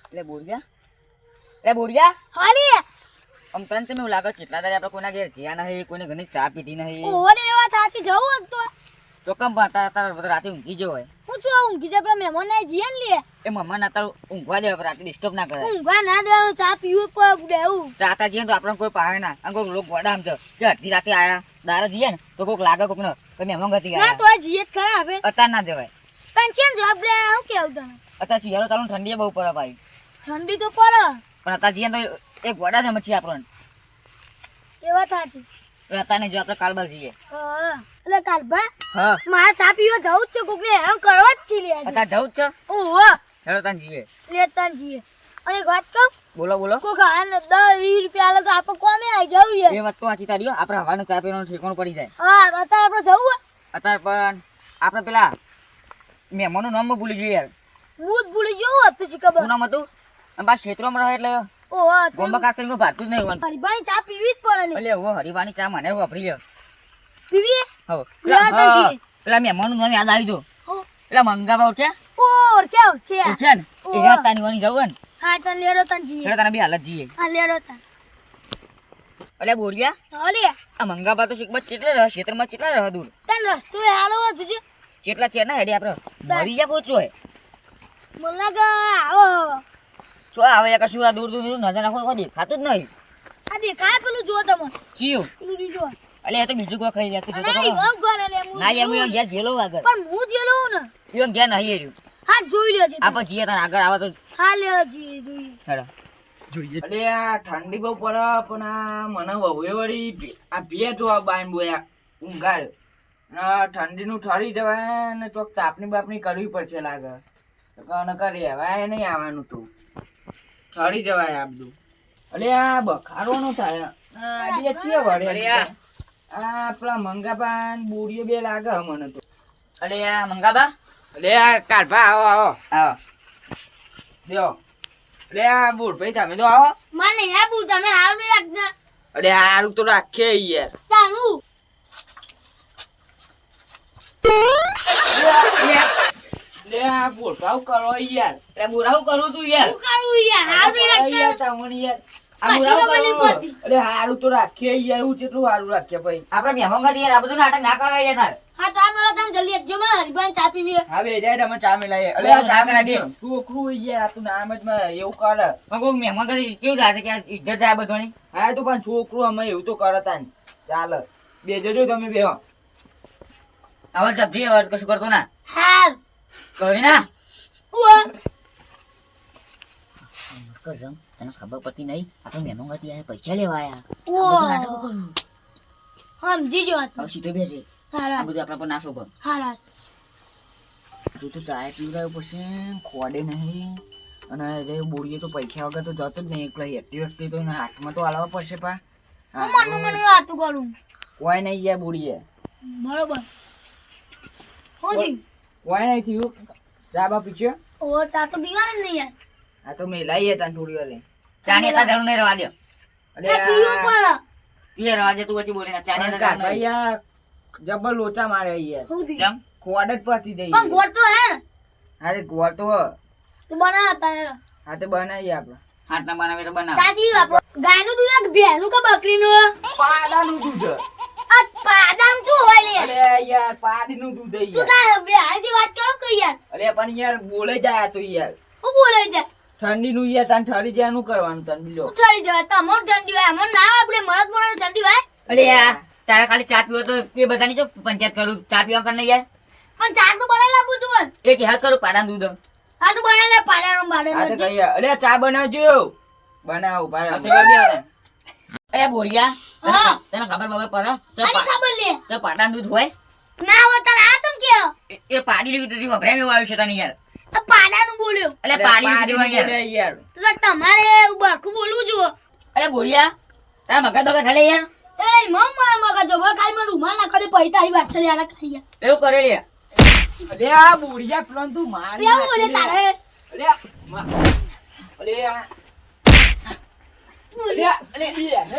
એટલે બોડિયા હાલી આમ તને તમે એવું લાગે છે એટલા દાડે આપણે કોઈના ઘેર જ્યાં નહીં કોઈને ઘરની ચા પીધી નહીં ઓલે એવા સાચી જવું તો ચોકમ તારા રાતે ઊંઘી ગયો હોય હું શું ઊંઘી જાય પેલા મહેમાન ને જીયન લે એ મમ્મા તારું ઊંઘવા દે રાતે ડિસ્ટર્બ ના કરે ઊંઘવા ના દેવાનું ચા પીવું પડે દેવું ચાતા જઈએ તો આપણે કોઈ પાવે ના અને કોઈ લોક ગોડા આમ છે કે અડધી રાતે આયા દારા જઈએ ને તો કોઈક લાગે કોઈક ને તો મહેમાન ગતિ ના તો જીયત ખરા હવે અત્યાર ના જવાય તને ચેમ જવાબ લે હું કેવું તને અત્યારે શિયાળો ચાલુ ઠંડી બહુ પડે ભાઈ ઠંડી તો પડે પણ અત્યારે જઈએ તો એક ગોડા છે મચ્છી આપણને એવા સાચી અત્યારે જો આપણે કાલબાલ જઈએ એટલે કાલભા હા મારા ચા પીવા જવું જ છે કોક ને હેરાન કરવા જ છે લે અત્યારે જવું જ છે ઓહો હેડો તાન જઈએ લેતા જઈએ અને એક વાત કહું બોલો કોક આને 10-20 રૂપિયા આલે તો આપણે કોમે આવી જવું યાર એ વાત તો આચી તારી આપણે હવાનો ચા પીવાનું ઠેકાણું પડી જાય હા અત્યારે આપણે જવું અત્યારે પણ આપણે પેલા મહેમાનનું નામ ભૂલી ગયું યાર હું જ ભૂલી જવું હતું છે ખબર શું નામ હતું અને બા ક્ષેત્રમાં રહે એટલે ઓહો ગોમ્બા ખાસ કરીને ભારતું જ નહીં હોવાનું હરીભાઈ ચા પીવી જ પડે લે એટલે હરીવાની ચા મને વાપરી લે પીવી હવે લેતા જઈએ પેલા મહેમાનનું નામ યાદ આવી જો હો પેલા મંગાવા ઉઠ્યા ઓર કેવું છે ઉઠ્યા ને એ રાત તાની વાની જવું ને હા ચાલ લેરો તન જઈએ એટલે તારા બી હાલત જઈએ હા લેરો તન એટલે બોલ્યા હાલે આ મંગાબા તો શીખબા ચેટલા રહે ક્ષેત્રમાં ચેટલા રહે દૂર તન રસ્તો એ હાલો જજે ચેટલા છે ને હેડી આપણે મરી જા કોચો હે મને લાગે આવો શું આવે યા કશું આ દૂર દૂર નજર નાખો કોઈ દેખાતું જ નહીં આ દેખાય પેલું જો તમે ચિયું પેલું રીજો એટલે એ તો બીજું કોઈ ખાઈ જાય તું જોતો નહીં ખરો? હું ગોને લે હું ના યાર હું ઘેર જેલો આગળ પણ હું જેલો ને યો ઘેર નહીં એર્યું હા જોઈ લ્યો છે આપણે જઈએ તને આગળ આવે તો હા લેરો જોઈએ જોઈએ હેડો અરે આ ઠંડી બહુ પડે પણ આ મને વહુએ વળી આ પીએ તો આ બાઈન બોયા ઊંઘાડ ઠંડીનું ઠરી જવાય ને ચોક તાપની બાપની કરવી પડશે લાગે નકર રહેવાય નહીં આવવાનું તું ઠરી જવાય આ બધું અરે આ બખારો નો થાય આ બે છીએ વળે આ પેલા મંગાપા ને બોડીઓ બે લાગે મને તો અલે આ મંગાબા અરે આ કાઢવા આવો આવો આવો દેવો અરે આ બુઢ ભાઈ તમે તો આવો મને હે બુ તમે હાવ નહીં રાખતા અરે હારું તો રાખીએ યાર તાનું લે આ બુઢ ભાવ કરો યાર એટલે બુરાવું કરું તું યાર શું કરું યાર હાવ નહીં યાર રાખતા તમને યાર આ કશું બુરાવું ખબર નહીં કરું પડતી અરે હારું તો રાખીએ યાર હું કેટલું હારું રાખીએ ભાઈ આપણે મહેમાન કરી યાર આ બધું નાટક ના કરો યાર તાર હા ચા મેળો તને જલ્દી એકજો માં હરીભાઈ ચા પીવી હા બે જાય અમે ચા મિલાઈએ અરે લે, આ ચા કરાવી દે. છોકરું યાર આ તું નામ જ માં એવું કરે પણ કોઈ મહેમાન કરી કેવું થાય છે કે આ ઇજ્જત જાય બધાની હા તો પણ છોકરું અમે એવું તો કરતા ને ચાલ બે જજો તમે બે હવે સબ્જી હવે કશું કરતો ના હાલ કરી ના ઉવા કસમ તને ખબર પડતી નહીં આપણે મહેમાન હતી આયા પૈસા લેવા આયા ઓ આ બધું નાટકો કરું સમજી જો હવે સીધો બેસે આ હારા બધું આપણા પર નાશો કર હારા તું તો ચાય પીવડાવ્યું પડશે ખોડે નહીં અને જે બોડીએ તો પૈસા વગર તો જતો જ નહીં એકલા હેઠી વખતે તો એના હાથમાં તો હાલવા પડશે પા હું મને વાતું કરું કોઈ નહીં યાર બોડીએ બરોબર હોજી કોઈ નહીં થયું ચા બા પીછ્યો ઓ તા તો પીવાનું જ નહીં યાર આ તો મેલાઈએ તને થોડી વાર ચાની હતા જરૂર નહીં રહેવા દે એ થયું પણ તું એ રહેવા દે તું પછી બોલી ના ચાની હતા જરૂર ભાઈ નહીં. યાર જબર લોચા મારે યાર હોજી કેમ ખોડ જ પાછી જઈ પણ ગોળ તો હે હા તે ગોળ તો તો બનાવતા હે હા તે બનાવીએ આપણે હાથ ના બનાવે તો બનાવ ચાચી વાપરો ગાયનું દૂધ કે ભેંસનું કે બકરીનું પાડાનું દૂધ આ પાદામ શું હોય લે અરે યાર પાડીનું દૂધ હે તું યાર તા બે આજી વાત કરો કે યાર અરે પણ યાર બોલે જાય તો યાર હું બોલાઈ જાય ઠંડીનું યાર તને ઠરી જાય નું કરવાનું તને બીજો ઉછાળી જવાય તમો ઠંડી હોય અમો ના આપણે મરદ મોણા ઠંડી હોય અલે યાર તારે ખાલી ચા પીવો તો એ બધાની જો પંચાયત કરું ચા પીવા કર યાર પણ ચા તો બનાવી લાવું છું એ કે હા કરું પાડા દૂધ હા તો બનાવી લે પાડાનો હા તો બાડાનો કહીએ અરે ચા બનાવજો બનાવ અરે બોલિયા હા. તને ખબર બબર પડે તો આની ખબર લે તો પાડા દૂધ હોય ના હોય તને આ તમ કે એ પાડી લીધું તું વભરાય મેં આવ્યું છે તને યાર તો પાડાનું બોલ્યો એટલે પાડી લીધું યાર યાર તો તમારે બરખું બોલવું જુઓ અરે બોલિયા તારા મગજ બગજ હાલે યાર એ મમ્મા મગા જો ખાલી મને રૂમાલ નાખો દે પૈતારી વાત છે યાર ખાલી એવું કરે લે અરે આ બુઢિયા પ્લોન તું મારી એવું બોલે તારે અરે અરે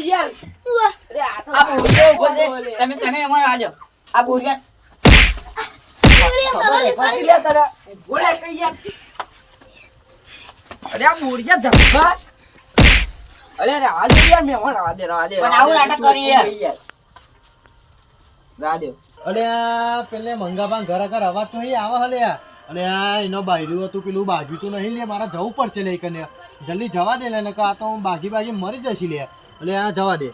યાર ઉવા. અરે આ તો આ બોલિયા બોલે તમે તમે અમાર આજો આ બોલિયા બોલે એમ ખબર કરો હે, પાછી લે તારે. ઊભો રહે કઈ યાર. અરે આ બોરિયા ધક્કા. અરે રાવા દે યાર, મહેમાન રાવા દે. પણ આવું નાટક કરી યાર. રાવા દે. અલે આ પેલે મંગાબા ઘર અવાજ તો અહીં આવે હલે આ. અલે આ એનો બાયડું હતું પેલું બાજુ તો નહીં લે, મારે જવું પડશે લે કને. જલ્દી જવા દે લે, નકર આ તો હું બાજી મરી જશે લે. અલે આ જવા દે.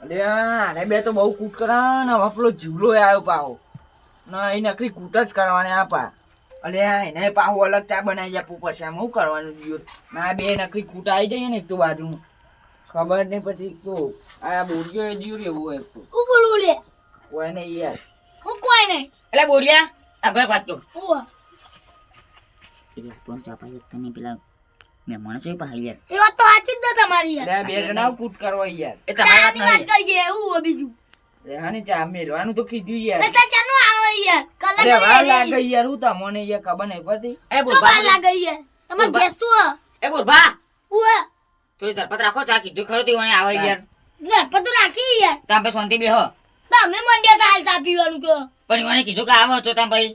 અરે આને બે તો બહુ કૂટ કરા ને હવે પેલો જીવલો આવ્યો પાહો ના એ નકરી કૂટ જ કરવાની આ પા. અરે એને પાહો અલગ ચા બનાવી આપવું પડશે. આમ શું કરવાનું જીવ ના બે નકરી કૂટ આવી જઈએ ને એક તો બાજુ ખબર નહીં પછી તો આ બોરિયો એ જીવ એવું હોય તો હું બોલું લે કોઈ નહીં યાર. હું કોઈ નહીં એટલે બોડિયા આ ભાઈ વાત તો હું કોણ ચાપાઈ તને પેલા મહેમાન છે પા યાર. એ વાત તો સાચી જ ને તમારી યાર અરે બે જણા કૂટ કરવા યાર. એ તમારી વાત શાની વાત નહીં. કરીએ એવું હોય બીજું અરે હા ને ચા મેળવાનું તો કીધું યાર. એટલે ચાનું આવે યાર કલાક અરે વાર ને લાગે યાર હું તમને યાર ખબર નહીં પડતી. એ જો બોલબા બાર લાગે યાર તમે બોલબા. ગેસ તું એ બોલબા હું થોડી ધરપત રાખો ચા કીધું ખરું તું મને આવે યાર. ઝડપત રાખી યાર તમે શાંતિ બેહો. તમે મંડ્યા તા હાલ ચા પીવાનું કહો પણ મને કીધું કે આવો તો તમે ભાઈ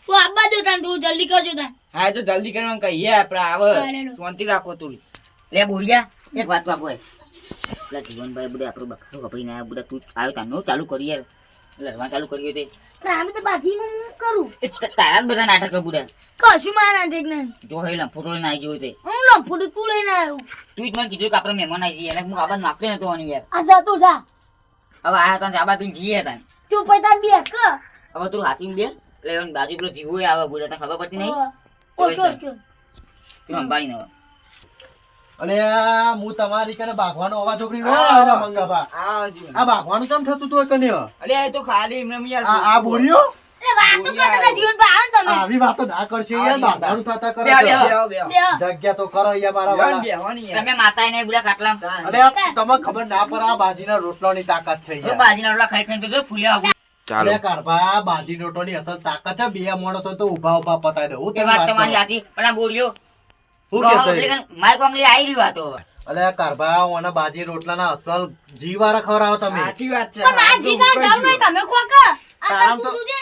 તું આબા દો તાન તું જલ્દી કરજો તાન હા તો જલ્દી કરવાનું કહીએ આપણે આવે શાંતિ રાખો થોડી. લે બોલિયા એક વાત બાપુ પેલા જીવનભાઈ બધા આપણું બખાડું કપડીને આવ્યા બધા તું આવ્યો તાનો ચાલુ કરી યાર લડવા ચાલુ કર્યું તે પણ અમે તો બાજીમાં હું કરું તારા જ બધા નાટક બુડા કશું મારા ઠીક નહીં જો હે લંફોટો લઈને આવી ગયો તે હું લંફોડું તું લઈને આવ્યો તું જ મને કીધું કે આપણે મહેમાન આવી જઈએ અને હું આબાદ માગતો નતો આની યાર. આ જા તું જા હવે આયા તા આબાદ તું જીએ તા તું પૈસા બે ક હવે તું હાચી દે એટલે એની બાજુ પેલો જીવો આવે બુડા તને ખબર પડતી નહીં ઓકે ઓકે તું સંભાળી ને હવે. અલે આ હું તમારી કને બાગવાનો અવાજ ઉપરી રહ્યો મંગાબા. આવો જીવન. આ બાગવાનું કેમ થતું તું કને? અરે એ તો ખાલી એમને યાર આ બોરિયો એ વાતો કરતા જીવન પર આવો તમે આવી વાતો ના કરશે યાર. બાગવાનું થતા કરે બે, છે. બે. બેહો, બેહો. બે જગ્યા તો કરો યાર મારા વાળા. બેહવાની યાર. તમે માતા ને બુડા કાટલા અરે આ તમને ખબર ના પડે આ બાજીના રોટલાની તાકાત છે યાર. બાજીના રોટલા ખાઈ ખાઈને તો જો ફૂલ્યા આવું. અરે કારભા બાજી રોટોની અસલ તાકાત છે. બે માણસો તો ઉભા ઉભા પતાઈ દે. હું એ તને વાત વાત તમારી કરું. સાચી પણ આ બોલ્યો હું કે છે? માય કોંગલી આવી રહ્યું આ તો હવે. અલે કારભા ઓના બાજી રોટલાના અસલ જીવારા ખવડાવો તમે. સાચી વાત છે. પણ આ જીગા જાવ નહીં તમે ખોક આ તારામ તું તો- તુજે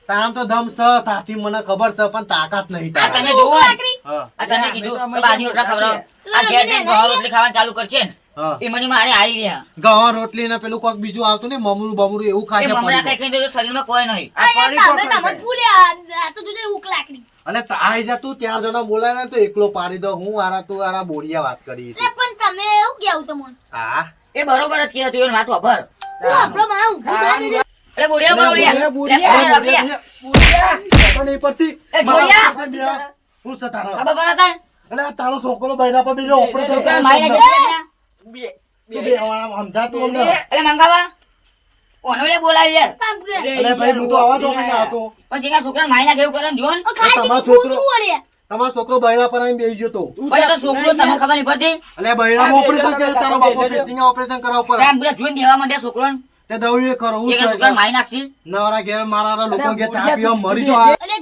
તારામ તો દમ સ સાથી મને ખબર છે પણ તાકાત નહીં આ તારા. તમે જોવો ને, લાકડી હા આ તમે અમે કીધું તો કે બાજી રોટલા ખવડાવો. આ ઘેર જઈને ઘઉં રોટલી ખાવાનું ચાલુ કરશે ને હા. એ મને મારે આવી રહ્યા ગવા રોટલી ને પેલું કોક બીજું આવતું ને મમરું બમરું એવું એ ખાય છે મમરા પડી. ખાઈ ખાઈને તો શરીરમાં કોઈ નહીં. આ ફરી તમે પકડ તમે છે. ફૂલ્યા આ તો તુજે ઉક લાકડી અને આઈ જા તું ત્યાં જણા બોલાય ને તો એકલો પાડી દો. હું આરા તું આરા બોરિયા વાત કરી છે. એટલે પણ તમે એવું કેવું તમને હા એ બરોબર જ કહેતું એનું વાત ખબર. હું આપણો માં ઊભું થઈ જજે એટલે બોડિયા બોડિયા. બોડિયા, લે, બોડિયા. ખબર નહીં પડતી. એ જોયા? મારા સાથે બે. હું છે તારા? ખબર પડે તાર? અલે આ તારો છોકરો બૈરા પર બીજો ઓપરેશન છોકરા કરે મારી છે. નાખી દે. બે- તું બે વાળા સમજાતું અમને. એટલે મંગાવા ઓનો લે બોલાવી યાર. કાપડે અલે ભાઈ હું તો આવા તો નહીં આવતો. પણ જેના છોકરાને મારી નાખે એવું કરે ને જોન. ખાસી તમારો કૂતરું છોકરો- ઓલે તમારો છોકરો બૈરા પર આવીને બેસી ગયો તો. પણ એ તો છોકરો તમને ખબર નહીં પડતી. અલે બૈરામાં ઓપરેશન કરે તારો બાપો પેચિંગા ઓપરેશન કરાવ પર. એમ બધા જોઈને દેવા માંડ્યા છોકરોને. તે દવું એ કરો. હું જેના છે છોકરાને મારી નાખશી. નવરા ઘેર મારા લોકો અરે ઘેર ચા બોરિયા, પીવા મરી તું જો આ. અલે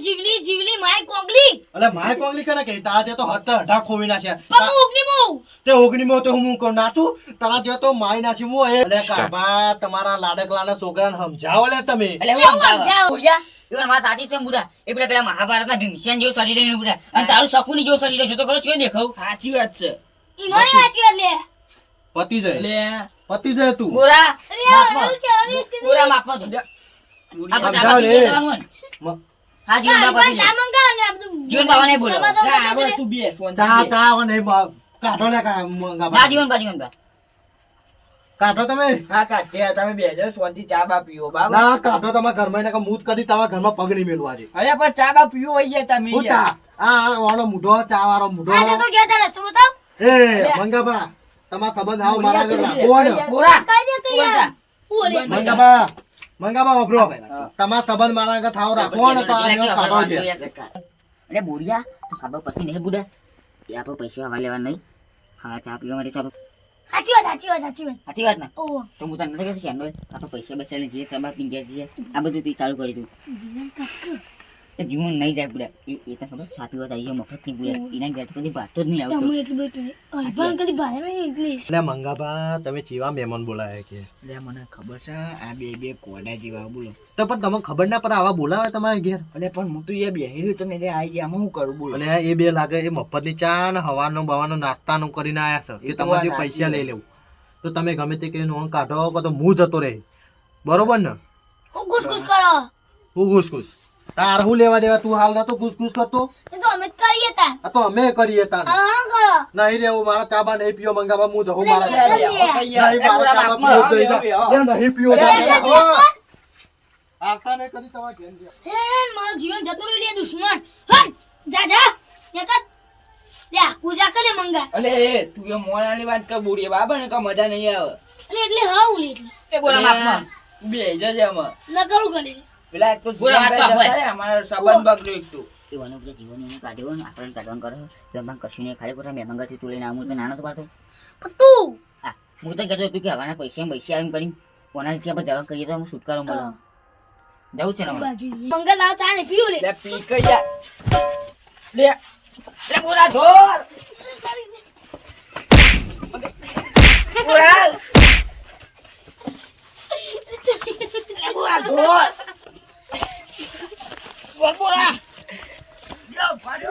જીવલી માય કોંગલી અલે માય કોંગલી કરે કે તારા જે તો હત હઠા ખોવી નાખ્યા. પણ હું ઉગની મો તે ઓગણીમાં તો હું કહું નાચું તારા જે તો મારી નાખી હું એ. અલે કાબા તમારા લાડકલાના છોકરાને સમજાવો લે તમે. એટલે હું એવું સમજાવવા. સમજાવો. બોલ્યા? એવાની વાત સાચી છે બુડા. એ પેલા મહાભારતના ભીમસેન જેવું શરીર લઈને બુડા. અને તારું શકુની જેવું શરીર લઈને જો તો ખરો કેવું દેખાવ. સાચી વાત છે. ઈમાની વાંચી લે પતિ જાય એટલે પતિ જાય તું. ગોરા અરે માપમાં. એવું કેવાની હતી ગોરા માપમાં તો. આ બધા સમજાવ આમાં લે. પીધે જવાનું ને. મ- હા જીવન કાઈ બાપા પણ ચા મંગાવ ને આ બધું જીવન બાબાને બોલો. સમાધાન જા, કરતા હવે જજે. તું બે શાંતિ ચા બે. ચા આવે નહીં કાઢો ને ના જીવન બા જીવન બા. કાઢો તમે. હા કાઢ્યા તમે બેસો શાંતિ ચા બા પીવો બાબા. ના કાઢો તમારા ઘરમાં એને મૂત કરી તમારા ઘરમાં પગ નહીં મેલું આજે. અરે પણ ચા બા પીવો હોય યાર તમે હું યાર. ચા આ વાળો મૂઢો ચા વાળો મૂઢો. આજે તો ગયા તા રસ્તો બતાવ એ મંગાબા તમારા સંબંધ આવો મારા આગળ રાખો ને. ગોરા કઈ દે કે યાર હું ઓલે મંગાબા મંગાબા વાપરો હા. તમારા સંબંધ મારા આગળ થાવ રાખો ને તો આ જો કાઢો કે. એટલે બોડિયા તો ખબર પડતી નહીં બુડા. એ આપણે પૈસા હવા લેવા નહીં. ખાવા ચા પીવા માટે ચાલો. સાચી વાત સાચી વાત ને ઓહો તો હું તને નથી કહેતો શેનો આપણે પૈસા બસાને જે સભા પીંગ્યા છીએ આ બધું તું ચાલુ કરી દઉં. જીવન કાક એ જીવન નહીં જાય પૂરા એ તો ખબર છાપી વાત આવી મફત ની પૂરા એના ઘેર તો કદી ભાતો જ નહીં આવતો તમે એટલું બધું અલ્પાન કદી ભારે નહીં એટલે એટલે મંગાભા તમે ચેવા મહેમાન બોલાયા કે એટલે મને ખબર છે આ બે કોડા જેવા બોલો તો પણ તમને ખબર ના પડે આવા બોલાવે તમારે ઘેર એટલે પણ હું તો એ બેહી રહ્યું તમે આવી ગયા હું કરું બોલો અને એ બે લાગે એ મફતની ચા ને હવાનો બવાનો નાસ્તાનું કરીને આયા છે કે તમારે જે પૈસા લઈ લેવું તો તમે ગમે તે કઈ નોંધ કાઢો કે તો હું જતો રહે બરોબર ને હું ઘુસ કરો હું ઘૂસ તાર હું લેવા દેવા તું હાલ નતો ઘૂસ કરતો એ તો અમે જ કરીએ તા આ તો અમે કરીએ તાર આનો કરો નહીં રેવું મારા ચાબા નહીં પીઓ મંગાવા હું જવું મારા લે, નહીં મારા ચાબા પીઓ જઈ જા લે નહીં પીઓ જા આવતા નહીં કદી તમારા ઘેર જા. હે મારું જીવન જતું રહ્યું લે દુશ્મન હટ જા જા યા કર લે પૂજા કરે મંગા અલે તું એ મોણાની વાત કર બોડીએ બાબા ને કા મજા નહીં આવે એટલે હા ઉલી એટલે એ બોલા માપમાં બે જજે આમાં ન કરું કરે પેલા એક તો અમારો સંબંધ બગડ્યો એક તો એવાનું પેલા જીવન કાઢ્યો ને આપણને કાઢવાનું કરો મહેમાન કશું નહીં ખાલી ખોટા મહેમાન ગતિ તું લઈને આવું તો નાનો તો પાડો પણ તું હા હું તો કહેતો તું કે હવાના પૈસા આવીને પડી કોના ત્યાં જવા કરીએ તો હું છુટકારો મળે જવું છે ને મંગા લાવ ચા ને પીવું લે લે પી કયા લે લે બોલા ધોર બોલા લે બોલા ધોર બોલા લો પાડો